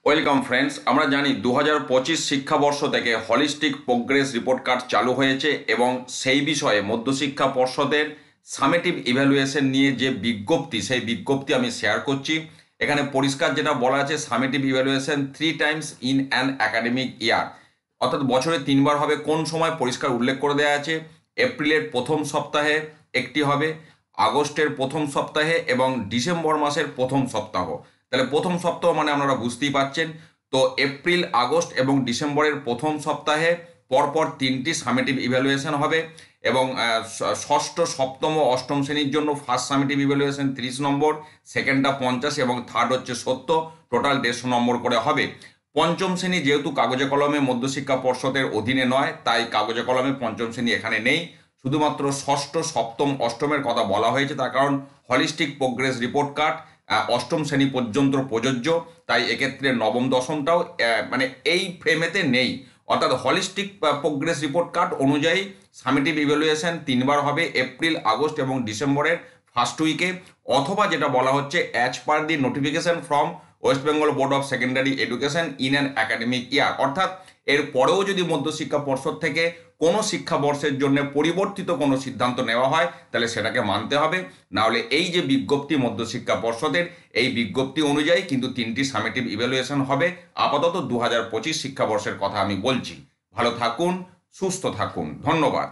Welcome friends, আমরা জানি 2025 শিক্ষাবর্ষ থেকে হলিস্টিক প্রোগ্রেস রিপোর্ট কার্ড চালু হয়েছে এবং সেই বিষয়ে মধ্যশিক্ষা পর্ষদের সামেটিভ ইভ্যালুয়েশন নিয়ে যে বিজ্ঞপ্তি, সেই বিজ্ঞপ্তি আমি শেয়ার করছি। এখানে পরিষ্কার যেটা বলা আছে, summative evaluation 3 Times in an academic year, অর্থাৎ বছরে 3বার হবে। কোন সময় পরিষ্কার উল্লেখ করে দেওয়া আছে, এপ্রিলের প্রথম সপ্তাহে একটি হবে, আগস্টের প্রথম সপ্তাহে এবং ডিসেম্বর মাসের প্রথম সপ্তাহ। তাহলে প্রথম সপ্তাহ মানে আপনারা বুঝতেই পারছেন। তো এপ্রিল, আগস্ট এবং ডিসেম্বরের প্রথম সপ্তাহে পরপর 3টি সামেটিভ ইভ্যালুয়েশন হবে এবং ষষ্ঠ, সপ্তম ও অষ্টম শ্রেণীর জন্য ফার্স্ট সামেটিভ ইভ্যালুয়েশন 30 নম্বর, সেকেন্ডটা 50 এবং থার্ড হচ্ছে 70, টোটাল 150 নম্বর করে হবে। পঞ্চম শ্রেণী যেহেতু কাগজে কলমে মধ্যশিক্ষা পর্ষদের অধীনে নয়, তাই কাগজে কলমে পঞ্চম শ্রেণী এখানে নেই। শুধুমাত্র ষষ্ঠ, সপ্তম, অষ্টমের কথা বলা হয়েছে, তার কারণ হলিস্টিক প্রোগ্রেস রিপোর্ট কার্ড অষ্টম শ্রেণী পর্যন্ত প্রযোজ্য, তাই এক্ষেত্রে নবম দশমটাও মানে এই ফ্রেমেতে নেই। অর্থাৎ হলিস্টিক প্রোগ্রেস রিপোর্ট কার্ড অনুযায়ী সামেটিভ ইভ্যালুয়েশন 3বার হবে, এপ্রিল, আগস্ট এবং ডিসেম্বরের ফার্স্ট উইকে, অথবা যেটা বলা হচ্ছে as per the notification from West Bengal board of secondary education in an academic year. অর্থাৎ এর পরেও যদি মধ্যশিক্ষা পর্ষদ থেকে কোনো শিক্ষাবর্ষের জন্য পরিবর্তিত কোনো সিদ্ধান্ত নেওয়া হয়, তাহলে সেটাকে মানতে হবে। নাহলে এই যে বিজ্ঞপ্তি মধ্যশিক্ষা পর্ষদের, এই বিজ্ঞপ্তি অনুযায়ী কিন্তু 3টি সামেটিভ ইভ্যালুয়েশন হবে। আপাতত 2025 শিক্ষাবর্ষের কথা আমি বলছি। ভালো থাকুন, সুস্থ থাকুন, ধন্যবাদ।